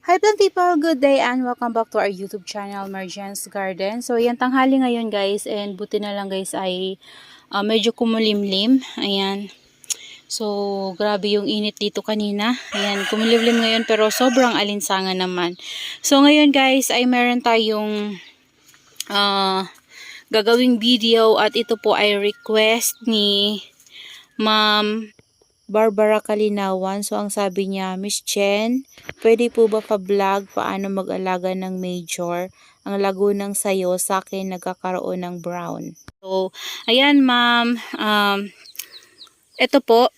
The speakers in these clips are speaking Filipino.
Hi plant people, good day and welcome back to our YouTube channel, Marjan's Garden. So yan, tanghali ngayon guys, and buti na lang guys ay medyo kumulimlim. Ayan. So grabe yung init dito kanina. Ayan, kumulimlim ngayon pero sobrang alinsangan naman. So ngayon guys ay meron tayong gagawing video at ito po ay request ni Ma'am Barbara Kalinawan. So ang sabi niya, Miss Chen, pwede po ba pa-vlog paano mag-alaga ng major? Ang lago ng sayo, sa akin nagkakaroon ng brown. So, ayan ma'am, ito po,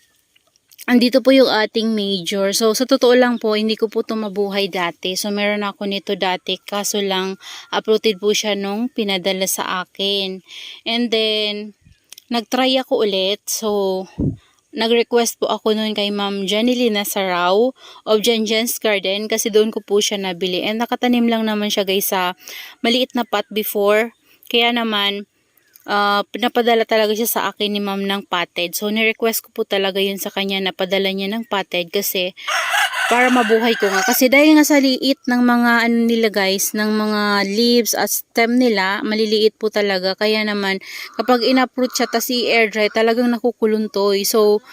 andito po yung ating major. So, sa totoo lang po, hindi ko po ito mabuhay dati. So, meron ako nito dati, kaso lang, uploaded po siya nung pinadala sa akin. And then, nag-try ako ulit. So, nag-request po ako noon kay Ma'am Janilina Sarao of Janjan's Garden kasi doon ko po siya nabili. And nakatanim lang naman siya guys sa maliit na pot before. Kaya naman, pinapadala talaga siya sa akin ni Ma'am ng potted. So, ni-request ko po talaga yun sa kanya na padala niya ng potted kasi para mabuhay ko nga. Kasi dahil nga sa liit ng mga ano nila guys, ng mga leaves at stem nila, maliliit po talaga. Kaya naman, kapag in-uproot siya tas i-air dry, talagang nakukuluntoy. So,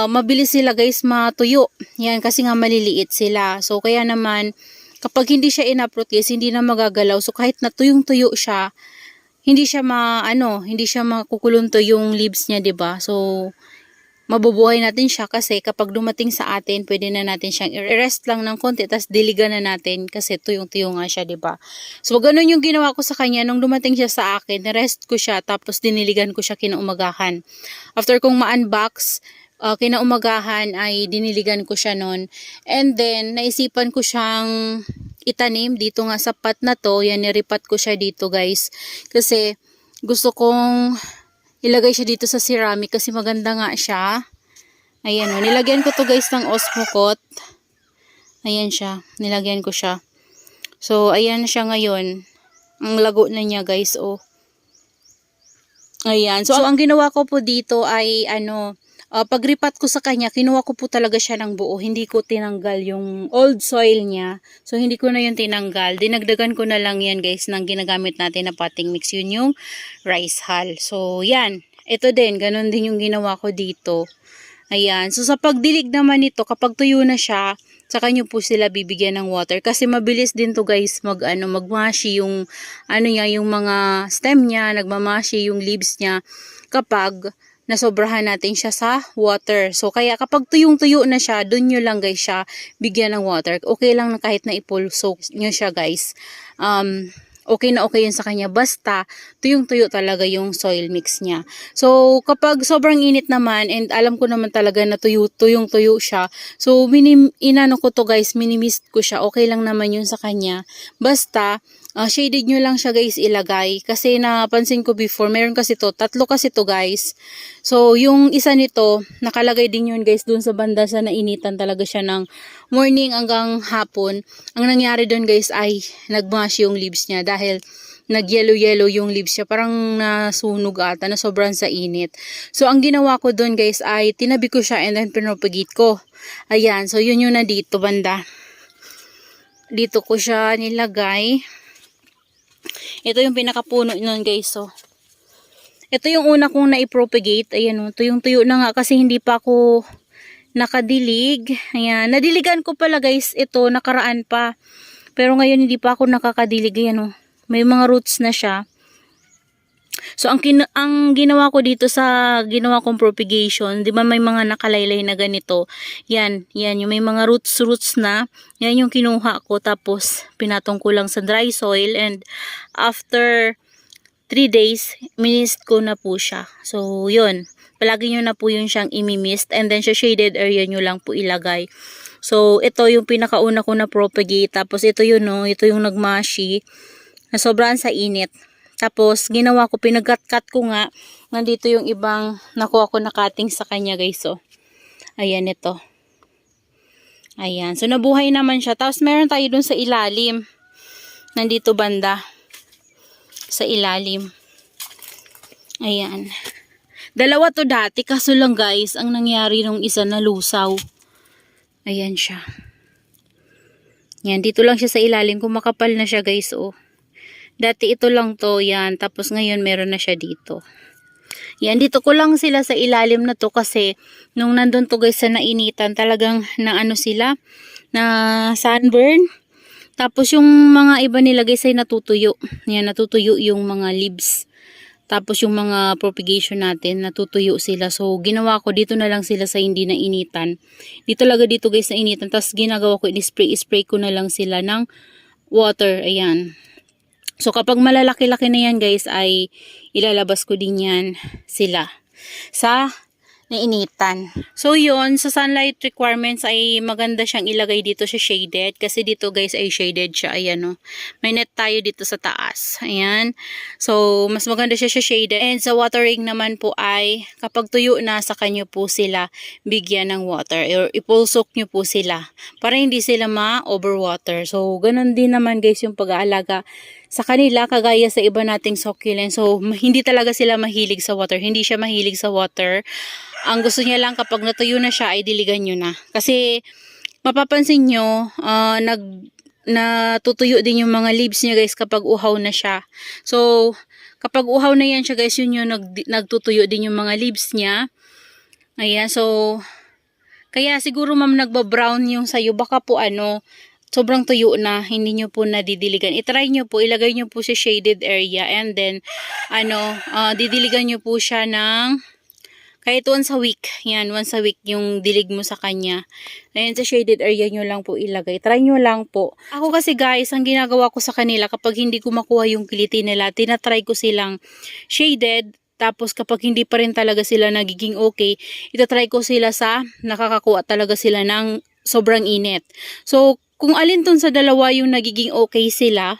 mabilis sila guys matuyo. Yan, kasi nga maliliit sila. So, kaya naman, kapag hindi siya in-uproot guys, hindi na magagalaw. So, kahit natuyong-tuyo siya, hindi siya hindi siya makukuluntoy yung leaves niya, 'di ba? So, mabubuhay natin siya kasi kapag dumating sa atin, pwede na natin siyang i-rest lang ng konti, tas diligan na natin kasi tuyong-tuyo nga siya, 'di ba? So, ganun yung ginawa ko sa kanya nung dumating siya sa akin, rest ko siya, tapos diniligan ko siya kinaumagahan. After kong ma-unbox, kinaumagahan ay diniligan ko siya nun. And then, naisipan ko siyang itanim dito nga sa pot na to. Yan, niripat ko siya dito guys. Kasi, gusto kong ilagay siya dito sa ceramic kasi maganda nga siya. Ayan o. Nilagyan ko to guys ng Osmocote. Ayan siya. Nilagyan ko siya. So, ayan siya ngayon. Ang lago na niya guys o. Ayan. So, ang ginawa ko po dito ay pag-ripat ko sa kanya, kinuha ko po talaga siya ng buo. Hindi ko tinanggal yung old soil niya. So, hindi ko na yun tinanggal. Dinagdagan ko na lang yan guys ng ginagamit natin na potting mix. Yun yung rice hull. So, yan. Ito din. Ganon din yung ginawa ko dito. Ayan. So, sa pagdilig naman nito, kapag tuyo na siya, saka nyo po sila bibigyan ng water. Kasi mabilis din to guys magmashi yung, yung mga stem niya, nagmamashi yung leaves niya kapag nasobrahan natin siya sa water. So, kaya kapag tuyong-tuyo na siya, dun nyo lang guys siya bigyan ng water. Okay lang na kahit na ipulso nyo siya guys. Okay na okay yun sa kanya. Basta, tuyong-tuyo talaga yung soil mix niya. So, kapag sobrang init naman, and alam ko naman talaga na tuyong-tuyo siya, so, inano ko to guys, minimist ko siya. Okay lang naman yun sa kanya. Basta, shaded nyo lang siya guys ilagay. Kasi napansin ko before, meron kasi to, tatlo kasi to guys. So, yung isa nito, nakalagay din yun guys dun sa banda sa nainitan talaga siya ng morning hanggang hapon. Ang nangyari dun guys ay nagmash yung leaves niya dahil nag-yellow-yellow yung leaves siya. Parang nasunog ata na sobrang sa init. So, ang ginawa ko dun guys ay tinabi ko siya and then pinropagate ko. Ayan, so yun yung na dito banda. Dito ko siya nilagay. Ito yung pinakapuno nun guys. So, ito yung una kong na-propagate. Ayan o, tuyong-tuyo na nga kasi hindi pa ako nakadilig. Ayan, nadiligan ko pala guys ito, nakaraan pa. Pero ngayon hindi pa ako nakakadilig. Ayan o, may mga roots na siya. So, ang ginawa ko dito sa ginawa kong propagation, di ba may mga nakalaylay na ganito? Yan, yung may mga roots na. Yan yung kinuha ko, tapos pinatong ko lang sa dry soil, and after 3 days, minist ko na po siya. So, yun. Palagi nyo na po yun siyang imimist, and then sa shaded area nyo lang po ilagay. So, ito yung pinakauna ko na propagate, tapos ito yun, no? Ito yung nagmashi, na sobrang sa init. Tapos, ginawa ko, pinag-cut ko nga. Nandito yung ibang nakuha ko na cutting sa kanya, guys. So, ayan ito. Ayan. So, nabuhay naman siya. Tapos, meron tayo dun sa ilalim. Nandito banda. Sa ilalim. Ayan. Dalawa to dati. Kaso lang, guys, ang nangyari nung isa na lusaw. Ayan siya. Yan, dito lang siya sa ilalim. Kung makapal na siya guys, oh. Dati ito lang to, yan. Tapos ngayon meron na siya dito. Yan, dito ko lang sila sa ilalim na to kasi nung nandun to guys sa nainitan, talagang na ano sila, na sunburn. Tapos yung mga iba nila guys ay natutuyo. Yan, natutuyo yung mga leaves. Tapos yung mga propagation natin, natutuyo sila. So, ginawa ko, dito na lang sila sa hindi na initan. Dito talaga dito guys na initan. Tapos ginagawa ko, spray ko na lang sila ng water. Ayan. So, kapag malalaki-laki na yan guys, ay ilalabas ko din yan sila sa nainitan. So, yun, sa sunlight requirements ay maganda siyang ilagay dito sa shaded. Kasi dito guys ay shaded siya. Ayan o. May net tayo dito sa taas. Ayan. So, mas maganda siya sa shaded. And sa watering naman po ay kapag tuyo na sa kanyo po sila bigyan ng water. Or ipulsok nyo po sila. Para hindi sila ma-overwater. So, ganun din naman guys yung pag-aalaga sa kanila, kagaya sa iba nating succulent. So, hindi talaga sila mahilig sa water. Hindi siya mahilig sa water. Ang gusto niya lang kapag natuyo na siya, ay diligan nyo na. Kasi, mapapansin nyo, natutuyo din yung mga leaves niya guys kapag uhaw na siya. So, kapag uhaw na yan siya guys, yun yung nagtutuyo din yung mga leaves niya. Ayan, so, kaya siguro ma'am nagbabrown yung sayo. Baka po sobrang tuyo na, hindi nyo po nadidiligan. I-try nyo po, ilagay nyo po sa shaded area and then, didiligan nyo po siya ng, kahit once a week. Yan, once a week yung dilig mo sa kanya. Ayan, sa shaded area nyo lang po ilagay. Try nyo lang po. Ako kasi guys, ang ginagawa ko sa kanila, kapag hindi ko makuha yung kiliti nila, tinatry ko silang shaded. Tapos kapag hindi pa rin talaga sila nagiging okay, itatry ko sila sa nakakakuha talaga sila ng sobrang init. So, kung alin dun sa dalawa yung nagiging okay sila,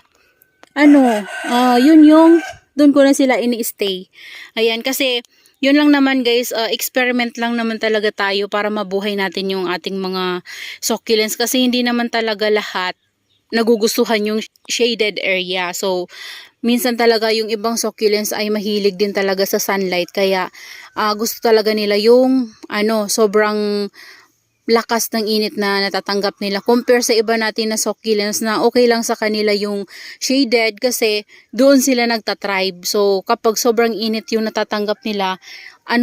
yun yung, dun ko na sila ini-stay. Ayan, kasi, yun lang naman guys, experiment lang naman talaga tayo para mabuhay natin yung ating mga succulents. Kasi hindi naman talaga lahat nagugustuhan yung shaded area. So, minsan talaga yung ibang succulents ay mahilig din talaga sa sunlight. Kaya, gusto talaga nila yung, sobrang lakas ng init na natatanggap nila compare sa iba natin na succulents na okay lang sa kanila yung shaded kasi doon sila nagtatribe. So kapag sobrang init yung natatanggap nila,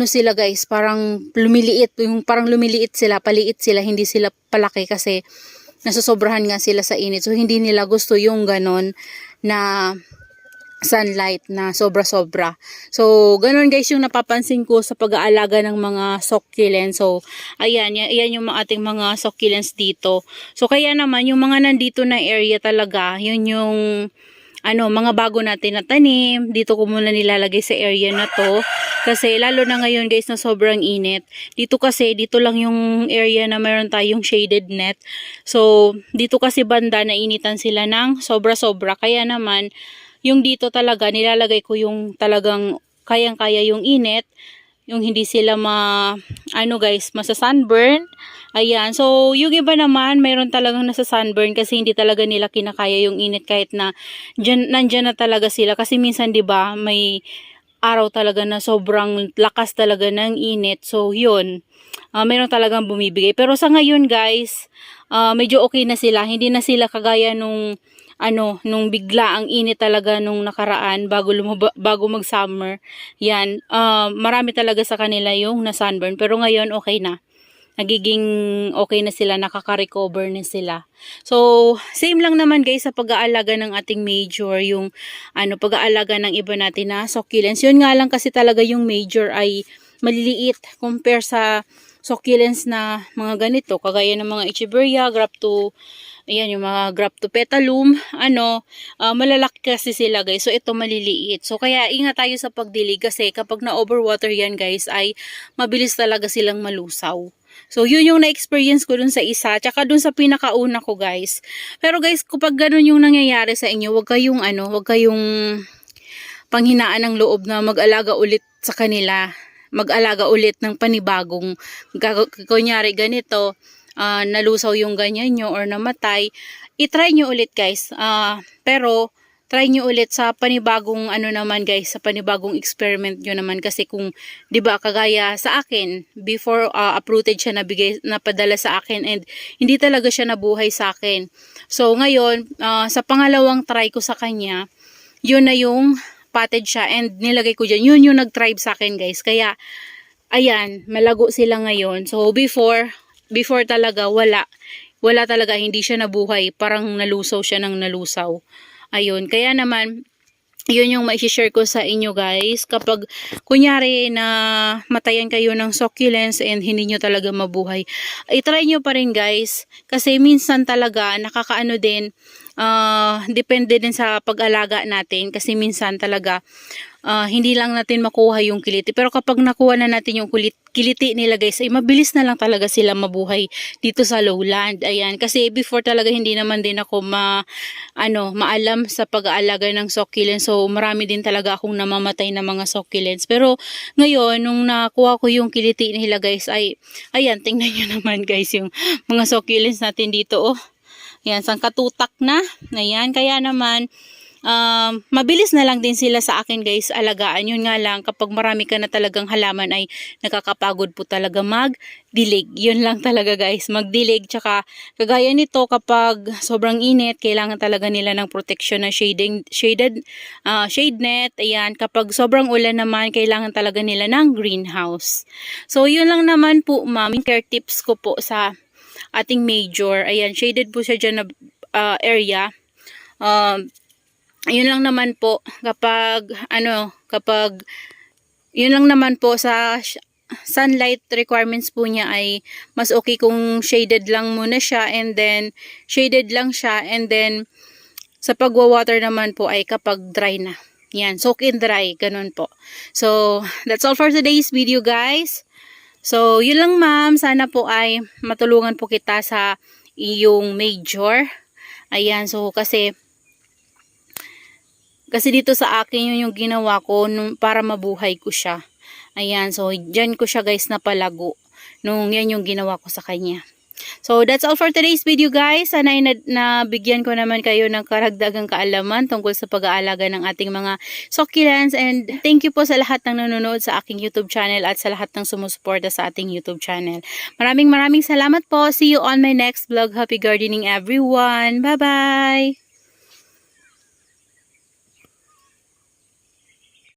sila guys, parang lumiliit sila, paliit sila, hindi sila palaki kasi nasosobrahan nga sila sa init. So hindi nila gusto yung ganon na sunlight na sobra-sobra. So, ganun guys yung napapansin ko sa pag-aalaga ng mga succulents. So, ayan yung ating mga succulents dito. So, kaya naman yung mga nandito na area talaga, yun yung mga bago natin na tanim. Dito ko muna nilalagay sa area na to. Kasi lalo na ngayon guys na sobrang init. Dito lang yung area na meron tayong shaded net. So, dito kasi banda nainitan sila ng sobra-sobra. Kaya naman, yung dito talaga, nilalagay ko yung talagang kayang-kaya yung init. Yung hindi sila masa-sunburn. Ayan. So, yung iba naman, mayroon talagang nasa-sunburn kasi hindi talaga nila kinakaya yung init kahit na nandyan na talaga sila. Kasi minsan, di ba may araw talaga na sobrang lakas talaga ng init. So, yun. Mayroon talagang bumibigay. Pero sa ngayon, guys, medyo okay na sila. Hindi na sila kagaya nung bigla ang init talaga nung nakaraan bago mag-summer. Yan, marami talaga sa kanila yung na-sunburn. Pero ngayon, okay na. Nagiging okay na sila, nakaka-recover na sila. So, same lang naman guys sa pag-aalaga ng ating major, yung pag-aalaga ng iba natin na succulents. Yun nga lang kasi talaga yung major ay maliliit compare sa succulents na mga ganito, kagaya ng mga echeveria, ayan, yung mga graptopetalum, malalaki kasi sila guys. So, ito maliliit. So, kaya ingat tayo sa pagdilig kasi kapag na-overwater yan guys, ay mabilis talaga silang malusaw. So, yun yung na-experience ko dun sa isa, tsaka dun sa pinakauna ko guys. Pero guys, kapag ganun yung nangyayari sa inyo, wag kayong panghinaan ng loob na mag-alaga ulit sa kanila. Mag-alaga ulit ng panibagong, kunyari ganito, nalusaw yung ganyan nyo or namatay, itry nyo ulit guys. Pero try nyo ulit sa panibagong ano naman guys, sa panibagong experiment nyo naman. Kasi kung, di ba, kagaya sa akin, before uprooted siya napadala sa akin and hindi talaga siya nabuhay sa akin. So, ngayon, sa pangalawang try ko sa kanya, yun na yung potted siya and nilagay ko dyan. Yun yung nag-thrive sa akin guys. Kaya, ayan, malago sila ngayon. So, before talaga, wala talaga, hindi siya nabuhay. Parang nalusaw siya ng nalusaw. Ayun, kaya naman, yun yung mai-share ko sa inyo guys. Kapag, kunyari na matayan kayo ng succulents and hindi nyo talaga mabuhay, i-try nyo pa rin guys. Kasi minsan talaga, nakakaano din, depende din sa pag-alaga natin. Kasi minsan talaga, hindi lang natin makuha yung kiliti. Pero kapag nakuha na natin yung kiliti nila guys, ay mabilis na lang talaga sila mabuhay dito sa lowland. Ayan, kasi before talaga hindi naman din ako maalam sa pag-aalaga ng succulents. So marami din talaga akong namamatay na mga succulents. Pero ngayon, nung nakuha ko yung kiliti nila guys, ay ayan, tingnan nyo naman guys yung mga succulents natin dito. Oh, ayan, sangkatutak na. Ayan, kaya naman mabilis na lang din sila sa akin guys alagaan. Yun nga lang, kapag marami ka na talagang halaman ay nakakapagod po talaga magdilig. Yun lang talaga guys, magdilig. Tsaka kagaya nito, kapag sobrang init, kailangan talaga nila ng protection na shade net. Ayan, kapag sobrang ulan naman, kailangan talaga nila ng greenhouse. So yun lang naman po ma'am, care tips ko po sa ating major. Ayan, shaded po siya dyan na area. Yun lang naman po, kapag yun lang naman po sa sunlight requirements po niya, ay mas okay kung shaded lang muna siya and then shaded lang siya, and then sa pagwa-water naman po ay kapag dry na. Yan, soak in dry, ganun po. So, that's all for today's video guys. So, yun lang ma'am, sana po ay matulungan po kita sa iyong major. Ayan, so kasi dito sa akin yun yung ginawa ko para mabuhay ko siya. Ayan, so dyan ko siya guys napalago. Yan yung ginawa ko sa kanya. So that's all for today's video guys. Sana ay nabigyan ko naman kayo ng karagdagang kaalaman tungkol sa pag-aalaga ng ating mga succulents. And thank you po sa lahat ng nanonood sa aking YouTube channel at sa lahat ng sumusuporta sa ating YouTube channel. Maraming salamat po. See you on my next vlog. Happy gardening everyone. Bye bye!